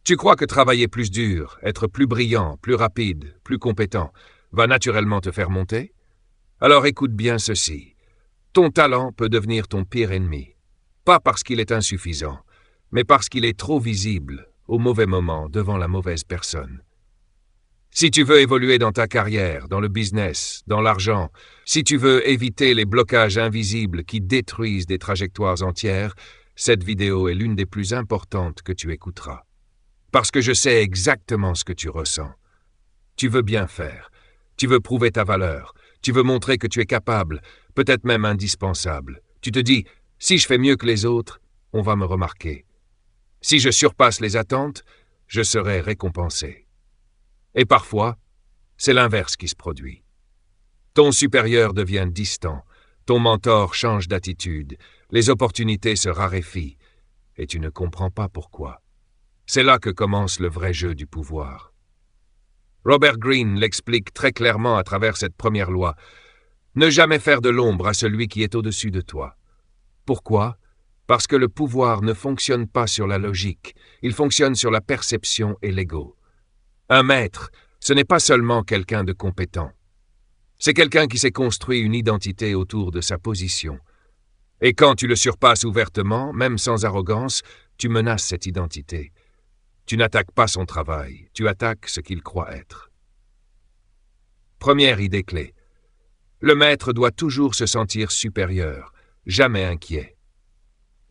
Tu crois que travailler plus dur, être plus brillant, plus rapide, plus compétent, va naturellement te faire monter? Alors écoute bien ceci. Ton talent peut devenir ton pire ennemi. Pas parce qu'il est insuffisant, mais parce qu'il est trop visible, au mauvais moment, devant la mauvaise personne. Si tu veux évoluer dans ta carrière, dans le business, dans l'argent, si tu veux éviter les blocages invisibles qui détruisent des trajectoires entières, cette vidéo est l'une des plus importantes que tu écouteras. Parce que je sais exactement ce que tu ressens. Tu veux bien faire. Tu veux prouver ta valeur. Tu veux montrer que tu es capable, peut-être même indispensable. Tu te dis, si je fais mieux que les autres, on va me remarquer. Si je surpasse les attentes, je serai récompensé. Et parfois, c'est l'inverse qui se produit. Ton supérieur devient distant, ton mentor change d'attitude, les opportunités se raréfient, et tu ne comprends pas pourquoi. C'est là que commence le vrai jeu du pouvoir. Robert Greene l'explique très clairement à travers cette première loi. Ne jamais faire de l'ombre à celui qui est au-dessus de toi. Pourquoi? Parce que le pouvoir ne fonctionne pas sur la logique, il fonctionne sur la perception et l'ego. Un maître, ce n'est pas seulement quelqu'un de compétent. C'est quelqu'un qui s'est construit une identité autour de sa position. Et quand tu le surpasses ouvertement, même sans arrogance, tu menaces cette identité. Tu n'attaques pas son travail, tu attaques ce qu'il croit être. Première idée clé. Le maître doit toujours se sentir supérieur, jamais inquiet.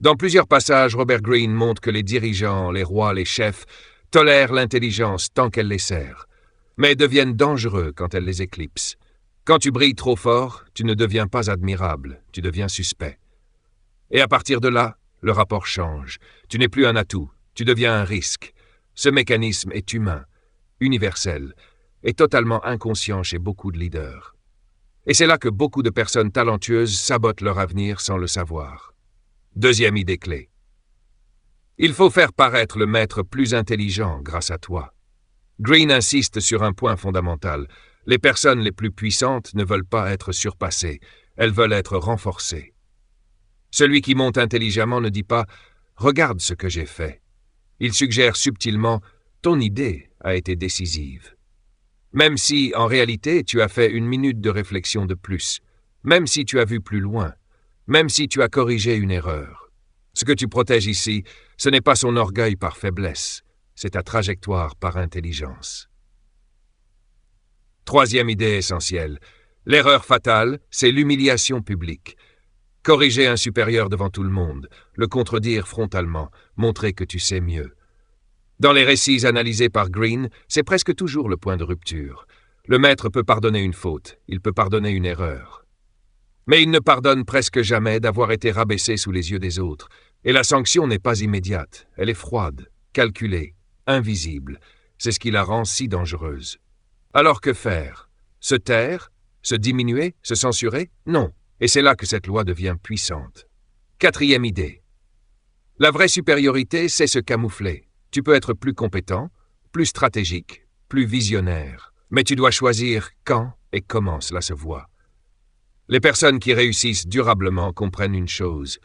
Dans plusieurs passages, Robert Greene montre que les dirigeants, les rois, les chefs tolèrent l'intelligence tant qu'elle les sert, mais deviennent dangereux quand elle les éclipse. Quand tu brilles trop fort, tu ne deviens pas admirable, tu deviens suspect. Et à partir de là, le rapport change. Tu n'es plus un atout, tu deviens un risque. Ce mécanisme est humain, universel, et totalement inconscient chez beaucoup de leaders. Et c'est là que beaucoup de personnes talentueuses sabotent leur avenir sans le savoir. Deuxième idée clé. Il faut faire paraître le maître plus intelligent grâce à toi. Greene insiste sur un point fondamental. Les personnes les plus puissantes ne veulent pas être surpassées, elles veulent être renforcées. Celui qui monte intelligemment ne dit pas « Regarde ce que j'ai fait ». Il suggère subtilement « Ton idée a été décisive ». Même si, en réalité, tu as fait 1 minute de réflexion de plus, même si tu as vu plus loin, même si tu as corrigé une erreur. Ce que tu protèges ici, ce n'est pas son orgueil par faiblesse, c'est ta trajectoire par intelligence. Troisième idée essentielle. L'erreur fatale, c'est l'humiliation publique. Corriger un supérieur devant tout le monde, le contredire frontalement, montrer que tu sais mieux. Dans les récits analysés par Greene, c'est presque toujours le point de rupture. Le maître peut pardonner une faute, il peut pardonner une erreur. Mais il ne pardonne presque jamais d'avoir été rabaissé sous les yeux des autres. Et la sanction n'est pas immédiate, elle est froide, calculée, invisible. C'est ce qui la rend si dangereuse. Alors que faire? Se taire? Se diminuer? Se censurer? Non. Et c'est là que cette loi devient puissante. Quatrième idée. La vraie supériorité, c'est se camoufler. Tu peux être plus compétent, plus stratégique, plus visionnaire. Mais tu dois choisir quand et comment cela se voit. Les personnes qui réussissent durablement comprennent une chose.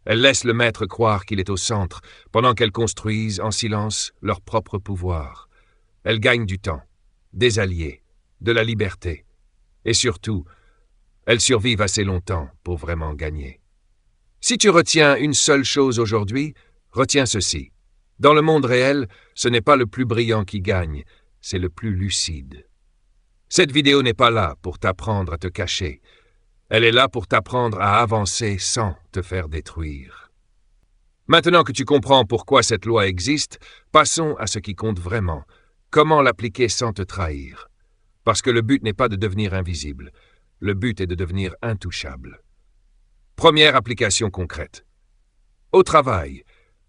Elles laissent le maître croire qu'il est au centre, pendant qu'elles construisent en silence leur propre pouvoir. Elles gagnent du temps, des alliés, de la liberté. Et surtout, elles survivent assez longtemps pour vraiment gagner. Si tu retiens une seule chose aujourd'hui, retiens ceci. Dans le monde réel, ce n'est pas le plus brillant qui gagne, c'est le plus lucide. Cette vidéo n'est pas là pour t'apprendre à te cacher. Elle est là pour t'apprendre à avancer sans te faire détruire. Maintenant que tu comprends pourquoi cette loi existe, passons à ce qui compte vraiment. Comment l'appliquer sans te trahir? Parce que le but n'est pas de devenir invisible. Le but est de devenir intouchable. Première application concrète. Au travail,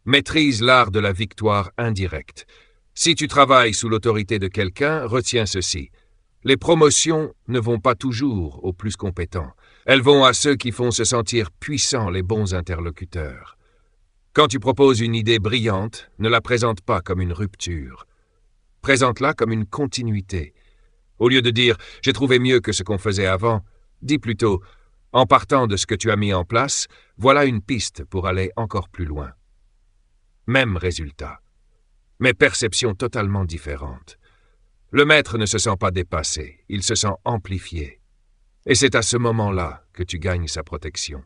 maîtrise l'art de la victoire indirecte. Si tu travailles sous l'autorité de quelqu'un, retiens ceci. Les promotions ne vont pas toujours aux plus compétents. Elles vont à ceux qui font se sentir puissants les bons interlocuteurs. Quand tu proposes une idée brillante, ne la présente pas comme une rupture. Présente-la comme une continuité. Au lieu de dire « j'ai trouvé mieux que ce qu'on faisait avant », dis plutôt « en partant de ce que tu as mis en place, voilà une piste pour aller encore plus loin ». Même résultat. mais perceptions totalement différentes. Le maître ne se sent pas dépassé, il se sent amplifié. Et c'est à ce moment-là que tu gagnes sa protection.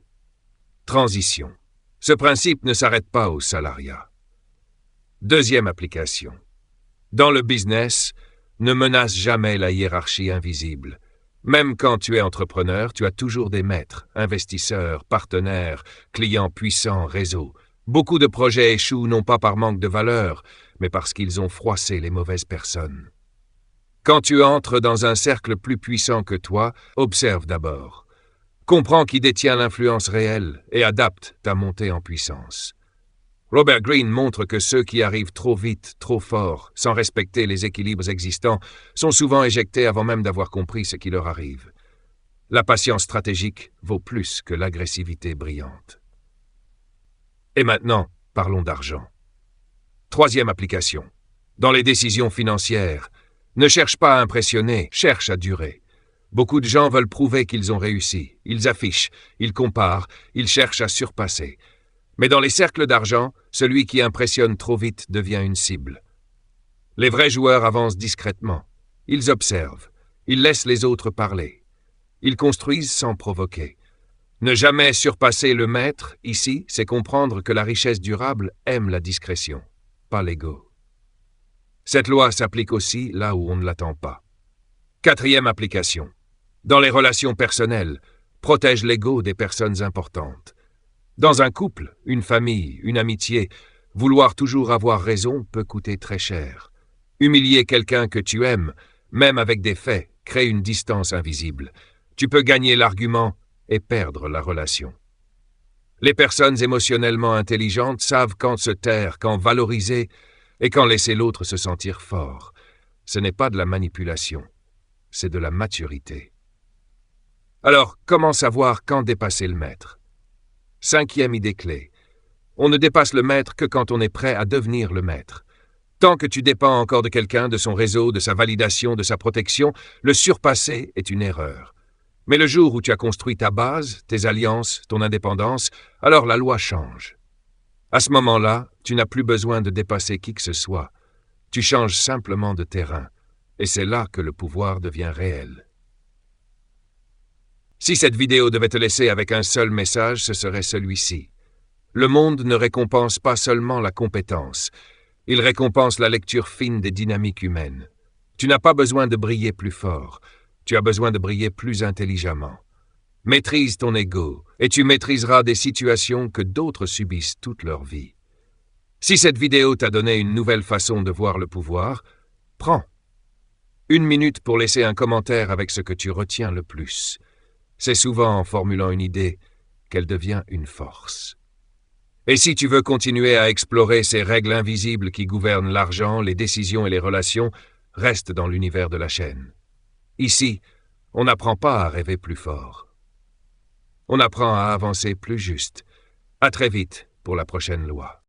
Transition. Ce principe ne s'arrête pas au salariat. Deuxième application. Dans le business, ne menace jamais la hiérarchie invisible. Même quand tu es entrepreneur, tu as toujours des maîtres, investisseurs, partenaires, clients puissants, réseaux. Beaucoup de projets échouent non pas par manque de valeur, mais parce qu'ils ont froissé les mauvaises personnes. Quand tu entres dans un cercle plus puissant que toi, observe d'abord. Comprends qui détient l'influence réelle et adapte ta montée en puissance. Robert Greene montre que ceux qui arrivent trop vite, trop fort, sans respecter les équilibres existants, sont souvent éjectés avant même d'avoir compris ce qui leur arrive. La patience stratégique vaut plus que l'agressivité brillante. Et maintenant, parlons d'argent. Troisième application. Dans les décisions financières, ne cherche pas à impressionner, cherche à durer. Beaucoup de gens veulent prouver qu'ils ont réussi. Ils affichent, ils comparent, ils cherchent à surpasser. Mais dans les cercles d'argent, celui qui impressionne trop vite devient une cible. Les vrais joueurs avancent discrètement. Ils observent. Ils laissent les autres parler. Ils construisent sans provoquer. Ne jamais surpasser le maître, ici, c'est comprendre que la richesse durable aime la discrétion, pas l'ego. Cette loi s'applique aussi là où on ne l'attend pas. Quatrième application. Dans les relations personnelles, protège l'ego des personnes importantes. Dans un couple, une famille, une amitié, vouloir toujours avoir raison peut coûter très cher. Humilier quelqu'un que tu aimes, même avec des faits, crée une distance invisible. Tu peux gagner l'argument et perdre la relation. Les personnes émotionnellement intelligentes savent quand se taire, quand valoriser et quand laisser l'autre se sentir fort. Ce n'est pas de la manipulation, c'est de la maturité. Alors, comment savoir quand dépasser le maître? Cinquième idée clé. On ne dépasse le maître que quand on est prêt à devenir le maître. Tant que tu dépends encore de quelqu'un, de son réseau, de sa validation, de sa protection, le surpasser est une erreur. Mais le jour où tu as construit ta base, tes alliances, ton indépendance, alors la loi change. À ce moment-là, tu n'as plus besoin de dépasser qui que ce soit. Tu changes simplement de terrain. Et c'est là que le pouvoir devient réel. Si cette vidéo devait te laisser avec un seul message, ce serait celui-ci. Le monde ne récompense pas seulement la compétence, il récompense la lecture fine des dynamiques humaines. Tu n'as pas besoin de briller plus fort, tu as besoin de briller plus intelligemment. Maîtrise ton ego, et tu maîtriseras des situations que d'autres subissent toute leur vie. Si cette vidéo t'a donné une nouvelle façon de voir le pouvoir, prends 1 minute pour laisser un commentaire avec ce que tu retiens le plus. C'est souvent en formulant une idée qu'elle devient une force. Et si tu veux continuer à explorer ces règles invisibles qui gouvernent l'argent, les décisions et les relations, reste dans l'univers de la chaîne. Ici, on n'apprend pas à rêver plus fort. On apprend à avancer plus juste. À très vite pour la prochaine loi.